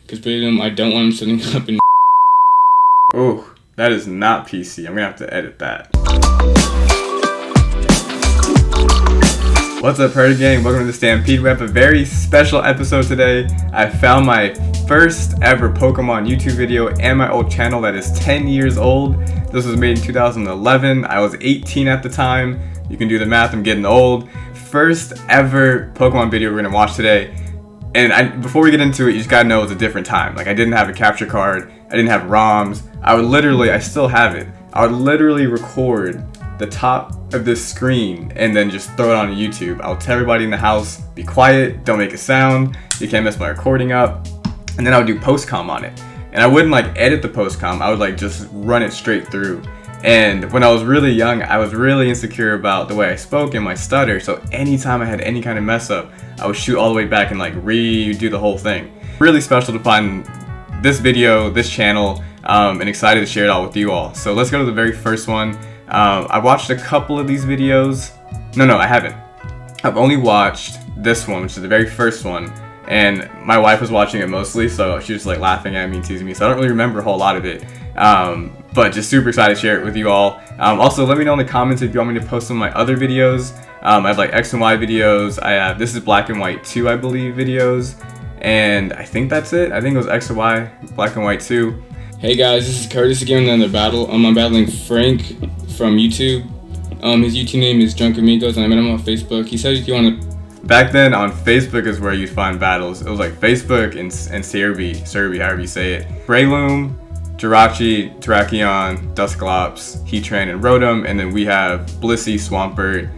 because I don't want him sitting up in. Oh, that is not PC. I'm gonna have to edit that. What's up, Herd Gang? Welcome to the Stampede. We have a very special episode today. I found my first ever Pokemon YouTube video and my old channel that is 10 years old. This was made in 2011. I was 18 at the time. You can do the math, I'm getting old. First ever Pokemon video we're gonna watch today. And before we get into it, you just gotta know it's a different time. Like, I didn't have a capture card, I didn't have ROMs. I still have it. I would literally record the top of this screen and then just throw it on YouTube. I would tell everybody in the house, be quiet, don't make a sound, you can't mess my recording up. And then I would do post-com on it. And I wouldn't like edit the post-com, I would like just run it straight through. And when I was really young, I was really insecure about the way I spoke and my stutter. So anytime I had any kind of mess up, I would shoot all the way back and like redo the whole thing. Really special to find this video, this channel, and excited to share it all with you all. So let's go to the very first one. I watched a couple of these videos. No, I haven't. I've only watched this one, which is the very first one. And my wife was watching it mostly, so she was like laughing at me and teasing me. So I don't really remember a whole lot of it. But just super excited to share it with you all. Also, let me know in the comments if you want me to post some of my other videos. I have like X and Y videos. I have This is Black and White 2, I believe, videos. And I think that's it. I think it was X and Y, Black and White 2. Hey guys, this is Curtis again with another battle. I'm battling Frank from YouTube. His YouTube name is Drunk Amigos, and I met him on Facebook. He said if you want to... Back then, on Facebook is where you'd find battles. It was like Facebook and Serbi, however you say it. Breloom, Jirachi, Terrakion, Dusclops, Heatran, and Rotom. And then we have Blissey, Swampert,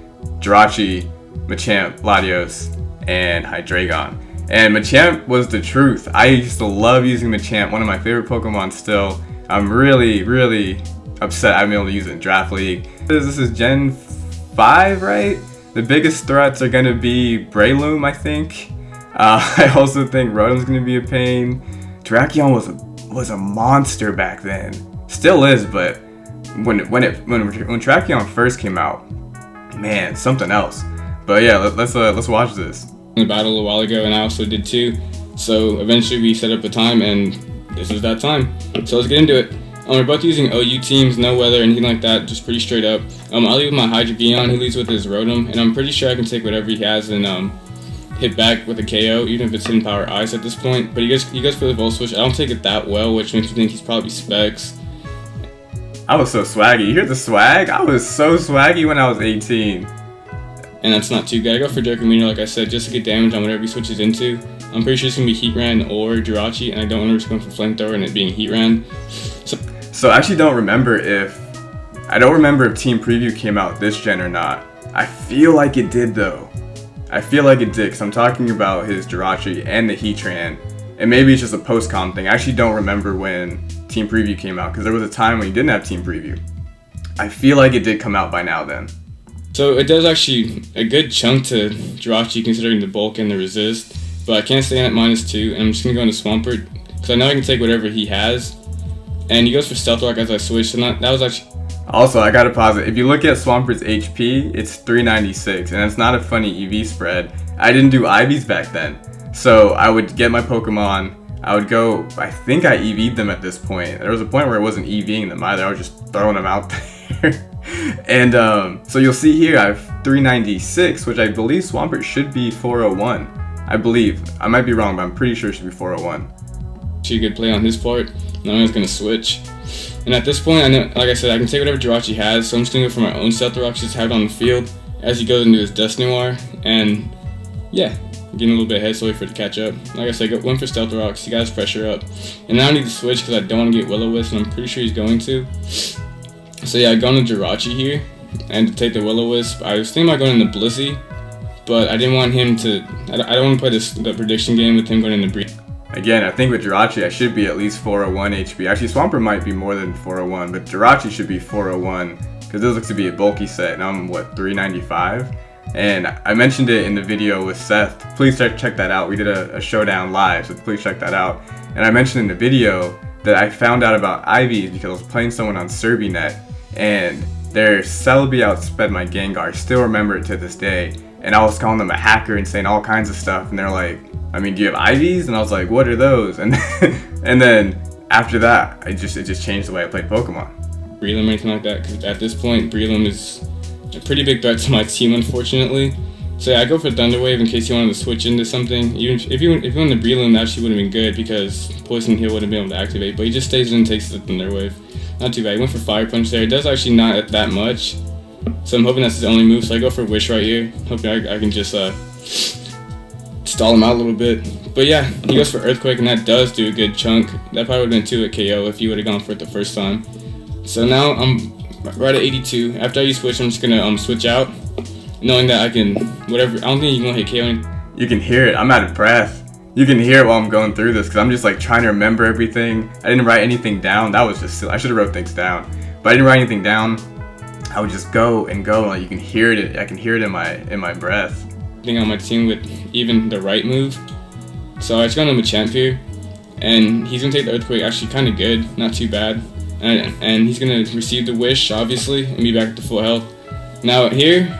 Jirachi, Machamp, Latios, and Hydreigon. And Machamp was the truth. I used to love using Machamp, one of my favorite Pokemon still. I'm really upset I haven't been able to use it in Draft League. This is Gen 5, right? The biggest threats are going to be Breloom, I think. I also think Rotom's going to be a pain. Terrakion was a monster back then. Still is, but when Terrakion first came out, man, something else. But yeah, let's watch this. The battle a while ago, and I also did too. So eventually we set up a time, and this is that time. So let's get into it. We're both using OU teams, no weather, anything like that, just pretty straight up. I'll lead with my Hydreigon, he leads with his Rotom, and I'm pretty sure I can take whatever he has and hit back with a KO, even if it's Hidden Power Ice at this point. But he goes for the Volt Switch. I don't take it that well, which makes me think he's probably Specs. I was so swaggy. You hear the swag? I was so swaggy when I was 18. And that's not too good. I go for Dirk Meteor, like I said, just to get damage on whatever he switches into. I'm pretty sure it's going to be Heatran or Jirachi, and I don't want to risk going for Flamethrower and it being Heatran. So I actually don't remember if Team Preview came out this gen or not. I feel like it did though. I feel like it did, because I'm talking about his Jirachi and the Heatran. And maybe it's just a post-com thing. I actually don't remember when Team Preview came out, because there was a time when you didn't have Team Preview. I feel like it did come out by now then. So it does actually a good chunk to Jirachi considering the bulk and the resist, but I can't stay in at -2, and I'm just going to go into Swampert, because I know I can take whatever he has, and he goes for Stealth Rock as I switch, so that was actually... Also, I gotta pause it. If you look at Swampert's HP, it's 396, and it's not a funny EV spread. I didn't do IVs back then, so I would get my Pokemon, I would go, I think I EV'd them at this point. There was a point where I wasn't EVing them either, I was just throwing them out there. And so you'll see here I have 396, which I believe Swampert should be 401. I believe. I might be wrong, but I'm pretty sure it should be 401. Actually a good play on his part. Now I'm just going to switch. And at this point, I know, like I said, I can take whatever Jirachi has, so I'm just going to go for my own Stealth Rock, just have it on the field as he goes into his Dusknoir. And yeah, getting a little bit ahead, so wait for it to catch up. Like I said, went for Stealth Rocks, he got his pressure up. And now I need to switch because I don't want to get Will-O-Wisp, and I'm pretty sure he's going to. So yeah, I go into Jirachi here, and to take the Will-O-Wisp, I was thinking about going into Blissey, but I didn't want him to, I don't want to play the prediction game with him going into Breeze. Again, I think with Jirachi, I should be at least 401 HP. Actually, Swampert might be more than 401, but Jirachi should be 401, because this looks to be a bulky set, and I'm, 395? And I mentioned it in the video with Seth. Please check that out. We did a showdown live, so please check that out. And I mentioned in the video that I found out about IVs because I was playing someone on SerbiNet, and their Celebi outsped my Gengar. Still remember it to this day. And I was calling them a hacker and saying all kinds of stuff, and they're like, I mean, do you have IVs? And I was like, what are those? And and then after that, it just changed the way I played Pokemon. Breloom or anything like that, because at this point, Breloom is a pretty big threat to my team, unfortunately. So yeah, I go for Thunder Wave in case you wanted to switch into something. Even if you went the Breloom, that actually would have been good because Poison Heal wouldn't be able to activate, but he just stays in and takes the Thunder Wave. Not too bad. He went for Fire Punch there. It does actually not that much, so I'm hoping that's his only move. So I go for Wish right here, hoping I can just stall him out a little bit. But yeah, he goes for Earthquake, and that does do a good chunk. That probably would have been 2 at KO if he would have gone for it the first time. So now I'm right at 82. After I use Switch, I'm just gonna switch out, knowing that I can whatever. I don't think you can hit KO. You can hear it. I'm out of breath. You can hear it while I'm going through this because I'm just like trying to remember everything. I didn't write anything down. That was just silly. I should have wrote things down, but I didn't write anything down. I would just go and go. Like you can hear it. I can hear it in my breath. Thing on my team with even the right move. So I just got him a Machamp here, and he's gonna take the Earthquake. Actually, kind of good, not too bad. And he's gonna receive the Wish, obviously, and be back to full health. Now here,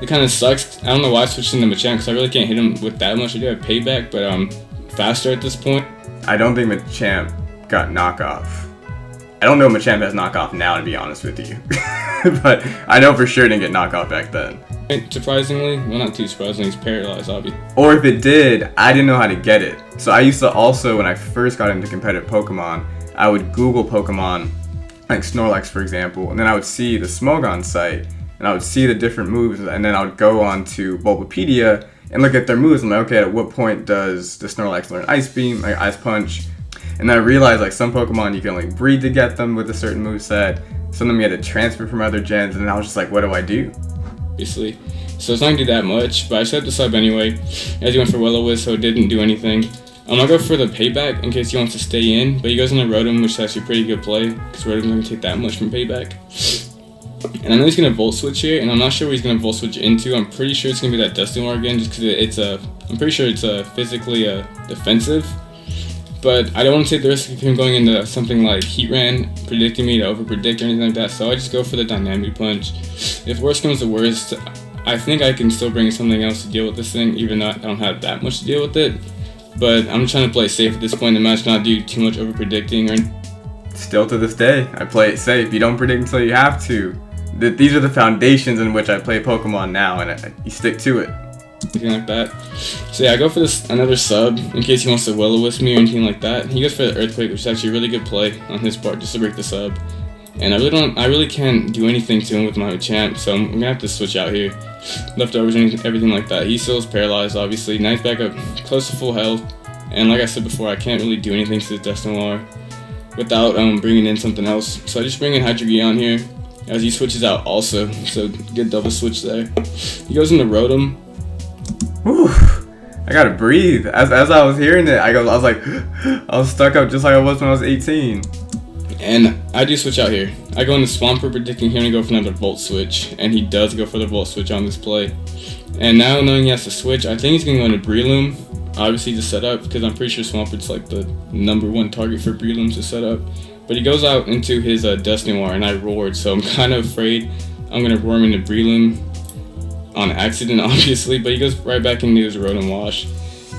it kind of sucks. I don't know why I switched into Machamp because I really can't hit him with that much. I do have Payback, but I'm faster at this point. I don't think Machamp got knockoff. I don't know if Machamp has knockoff now, to be honest with you. But I know for sure it didn't get knockoff back then. Surprisingly, well, not too surprisingly, he's paralyzed, obviously. Or if it did, I didn't know how to get it. So I used to also, when I first got into competitive Pokemon, I would Google Pokemon, like Snorlax for example, and then I would see the Smogon site, and I would see the different moves, and then I would go on to Bulbapedia and look at their moves. I'm like, okay, at what point does the Snorlax learn Ice Beam, like Ice Punch? And then I realized like some Pokemon you can only breed to get them with a certain moveset. Some of them you had to transfer from other gens, and then I was just like, what do I do? Obviously. So it's not gonna do that much, but I set the sub anyway, as he went for Will-O-Wisp, so it didn't do anything. I'll go for the Payback in case he wants to stay in, but he goes into Rotom, which is actually a pretty good play, because Rotom's not gonna take that much from Payback. And I know he's gonna Volt Switch here, and I'm not sure what he's gonna Volt Switch into. I'm pretty sure it's gonna be that Dusknoir again, just because I'm pretty sure it's physically defensive. But I don't want to take the risk of him going into something like Heatran, predicting me to overpredict or anything like that, so I just go for the Dynamic Punch. If worst comes to worst, I think I can still bring something else to deal with this thing, even though I don't have that much to deal with it. But I'm trying to play safe at this point in the match, not do too much overpredicting or. Still to this day, I play it safe. You don't predict until you have to. These are the foundations in which I play Pokemon now, and you stick to it. Anything like that. So yeah, I go for another sub in case he wants to Will-O-Wisp me or anything like that. He goes for the Earthquake, which is actually a really good play on his part, just to break the sub. And I really can't do anything to him with my Machamp, so I'm gonna have to switch out here. Leftovers and everything like that. He still is paralyzed, obviously. Now he's back up close to full health. And like I said before, I can't really do anything to the Dusknoir without bringing in something else. So I just bring in Hydreigon here as he switches out also. So good double switch there. He goes into Rotom. Whew. I gotta breathe. As I was hearing it, I was like, I was stuck up just like I was when I was 18. And I do switch out here. I go into Swampert, predicting him to go for another Volt Switch, and he does go for the Volt Switch on this play. And now knowing he has to switch, I think he's going to go into Breloom, obviously to set up, because I'm pretty sure Swampert's like the #1 target for Breloom to set up. But he goes out into his Dusknoir, and I roared, so I'm kind of afraid I'm going to roar him into Breloom on accident, obviously, but he goes right back into his Rotom Wash.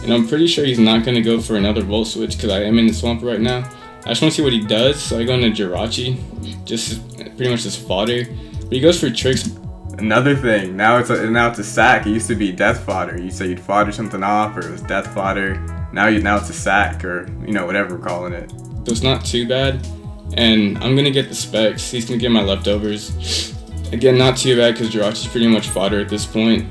And I'm pretty sure he's not going to go for another Volt Switch, because I am in the Swampert right now. I just want to see what he does, so I go into Jirachi, just pretty much just fodder. But he goes for Tricks. Another thing, now it's a sack. It used to be death fodder. You say you'd fodder something off, or it was death fodder. Now it's a sack, or whatever we're calling it. So it's not too bad, and I'm gonna get the specs. He's gonna get my leftovers. Again, not too bad because Jirachi's pretty much fodder at this point.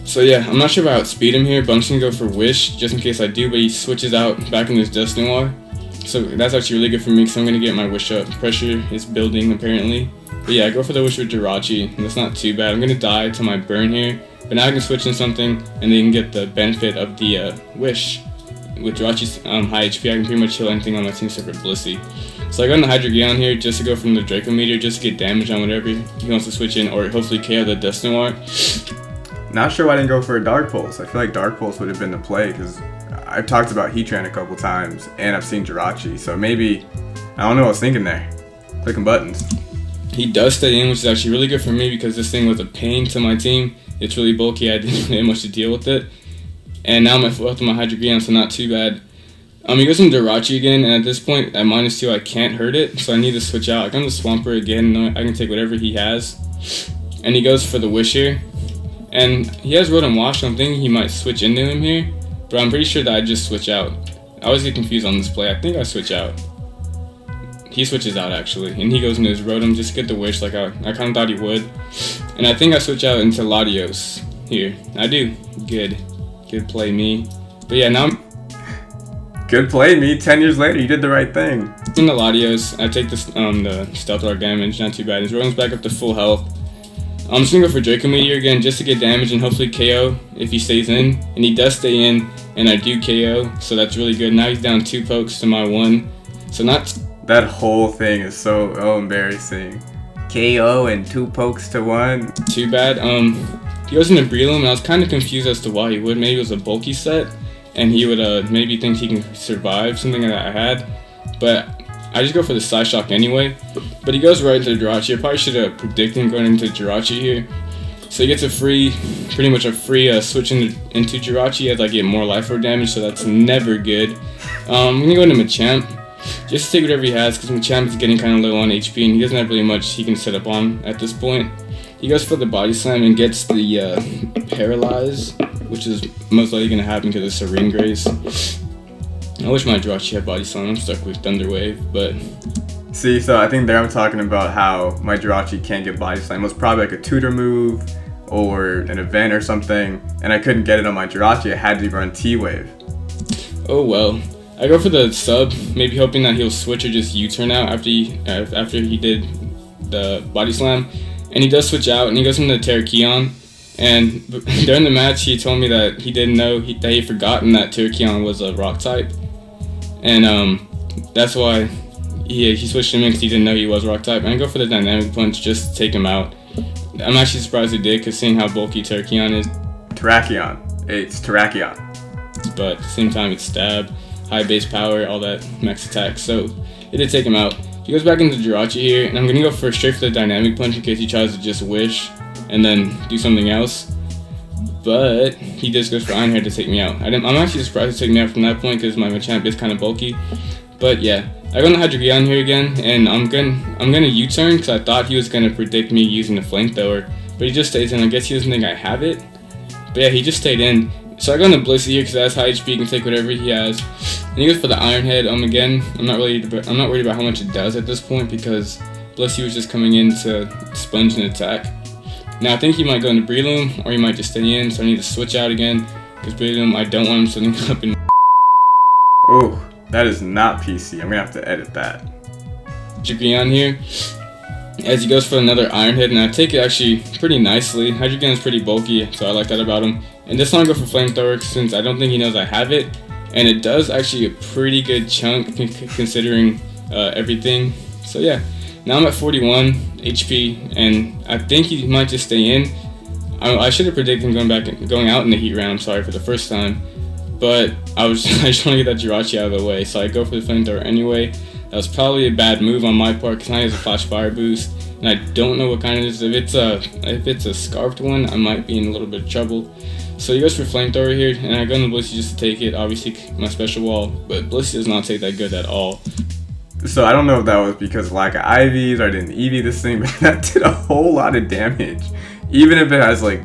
So yeah, I'm not sure if I outspeed him here, but I'm just gonna go for Wish just in case I do. But he switches out back into his Dusknoir. So that's actually really good for me because I'm going to get my Wish up. Pressure is building apparently. But yeah, I go for the Wish with Jirachi, and that's not too bad. I'm going to die to my burn here, but now I can switch in something and then get the benefit of the Wish. With Jirachi's high HP, I can pretty much kill anything on my team except for Blissey. So I go into Hydreigon here just to go from the Draco Meteor, just to get damage on whatever he wants to switch in, or hopefully KO the Dusknoir. Not sure why I didn't go for a Dark Pulse. I feel like Dark Pulse would have been the play because I've talked about Heatran a couple times, and I've seen Jirachi, so maybe, I don't know what I was thinking there. Clicking buttons. He does stay in, which is actually really good for me because this thing was a pain to my team. It's really bulky, I didn't have much to deal with it. And now I'm at full health with my Hydreigon, so not too bad. He goes into Jirachi again, and at this point, at -2, I can't hurt it, so I need to switch out. I come to Swampert again, knowing I can take whatever he has. And he goes for the Wish here. And he has Rotom Wash, so I'm thinking he might switch into him here. But I'm pretty sure that I just switch out. I always get confused on this play. I think I switch out. He switches out, actually. And he goes into his Rotom just to get the Wish like I kind of thought he would. And I think I switch out into Latios here. I do. Good. Good play, me. But yeah, now I'm... Good play, me. 10 years later, you did the right thing. In the Latios, I take this, the Stealth Rock damage, not too bad. His Rotom's back up to full health. I'm just gonna go for Draco Meteor again just to get damage and hopefully KO if he stays in. And he does stay in, and I do KO, so that's really good. Now he's down 2 pokes to my 1. So not... That whole thing is so embarrassing. KO and 2 pokes to 1. Too bad. He goes into Breloom, and I was kind of confused as to why he would. Maybe it was a bulky set, and he would maybe think he can survive something that I had. But I just go for the Psyshock anyway. But he goes right into Jirachi. I probably should have predicted him going into Jirachi here. So he gets pretty much a free switch into Jirachi as I get more Life Orb damage, so that's never good. I'm gonna go into Machamp. Just to take whatever he has, because Machamp is getting kind of low on HP, and he doesn't have really much he can set up on at this point. He goes for the Body Slam and gets the Paralyze, which is most likely going to happen because of Serene Grace. I wish my Jirachi had Body Slam. I'm stuck with Thunder Wave, but... See, so I think there I'm talking about how my Jirachi can't get Body Slam. It was probably like a tutor move or an event or something, and I couldn't get it on my Jirachi. I had to run T-Wave. Oh well. I go for the sub, maybe hoping that he'll switch or just U-turn out after he did the Body Slam. And he does switch out, and he goes into Terrakion. And during the match, he told me that he didn't know that he had forgotten that Terrakion was a rock type. And that's why he switched him in, because he didn't know he was rock type. And I go for the Dynamic Punch just to take him out. I'm actually surprised he did, because seeing how bulky Terrakion is. Terrakion. It's Terrakion. But at the same time, it's Stab, high base power, all that max attack. So it did take him out. He goes back into Jirachi here, and I'm going to go straight for the Dynamic Punch in case he tries to just Wish and then do something else. But he just goes for Iron Head to take me out. I'm actually surprised to take me out from that point because my Machamp is kind of bulky. But yeah, I go into Hydreigon here again, and I'm gonna U-turn because I thought he was going to predict me using the Flamethrower. But he just stays in. I guess he doesn't think I have it. But yeah, he just stayed in. So I go into Blissey here because that's high HP, he can take whatever he has. And he goes for the Iron Head. Again, I'm not worried about how much it does at this point because Blissey was just coming in to sponge an attack. Now I think he might go into Breloom, or he might just stay in, so I need to switch out again because Breloom, I don't want him sitting up in. Oh, that is not PC. I'm gonna have to edit that. Hydreigon here, as he goes for another Iron Head, and I take it actually pretty nicely. Hydreigon is pretty bulky, so I like that about him. And this time I go for Flamethrower since I don't think he knows I have it. And it does actually a pretty good chunk considering everything. So yeah, now I'm at 41 HP, and I think he might just stay in. I should have predicted him going out in the heat round, sorry, for the first time. But I just want to get that Jirachi out of the way, so I go for the Flamethrower anyway. That was probably a bad move on my part because now he has a Flash Fire boost. And I don't know what kind it is. If it's a Scarfed one, I might be in a little bit of trouble. So he goes for Flamethrower here, and I go into Blissey just to take it. Obviously, my special wall, but Blissey does not take that good at all. So I don't know if that was because of lack of IVs or I didn't EV this thing, but that did a whole lot of damage. Even if it has like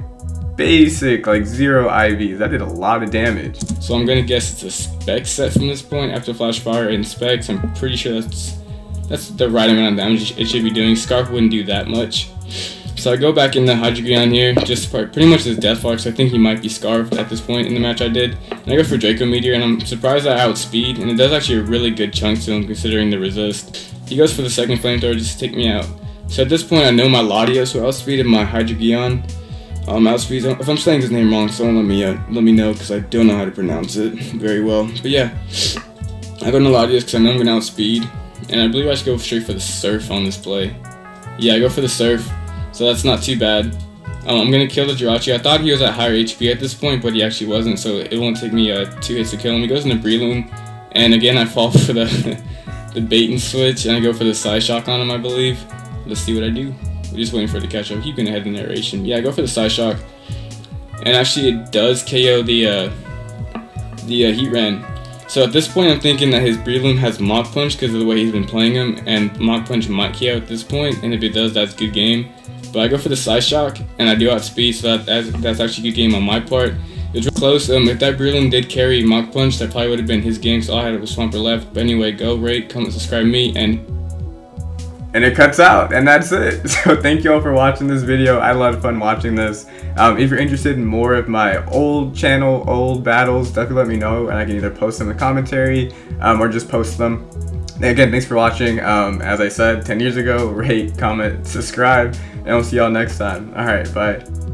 basic, like 0 IVs, that did a lot of damage. So I'm gonna guess it's a Spec set from this point after Flash Fire and Specs. I'm pretty sure that's the right amount of damage it should be doing. Scarf wouldn't do that much. So I go back in the Hydreigon here, just pretty much as Death Flash, so I think he might be Scarfed at this point in the match I did. And I go for Draco Meteor, and I'm surprised I outspeed, and it does actually a really good chunk to him considering the resist. He goes for the second Flamethrower just to take me out. So at this point I know my Latios, so outspeeded my Hydreigon. Outspeed, if I'm saying his name wrong, someone let me know because I don't know how to pronounce it very well. But yeah, I go into Latios because I know I'm going to outspeed, and I believe I should go straight for the Surf on this play. Yeah, I go for the Surf. So that's not too bad. I'm going to kill the Jirachi. I thought he was at higher HP at this point, but he actually wasn't, so it won't take me 2 hits to kill him. He goes into Breloom, and again I fall for the bait and switch, and I go for the Psyshock on him, I believe. Let's see what I do. We're just waiting for it to catch up. Keep going ahead in the narration. Yeah, I go for the Psyshock, and actually it does KO the the Heat Ran. So at this point, I'm thinking that his Breloom has Mach Punch because of the way he's been playing him, and Mach Punch might KO at this point, and if it does, that's good game. But I go for the Side Shock, and I do outspeed, so that's actually good game on my part. It's real close. If that Breloom did carry Mach Punch, that probably would have been his game, so all I had was Swampert left. But anyway, go rate, comment, subscribe me, and it cuts out, and that's it. So thank you all for watching this video. I had a lot of fun watching this. If you're interested in more of my old channel, old battles, definitely let me know, and I can either post them in the commentary or just post them. And again, thanks for watching. As I said 10 years ago, rate, comment, subscribe, and we'll see y'all next time. All right, bye.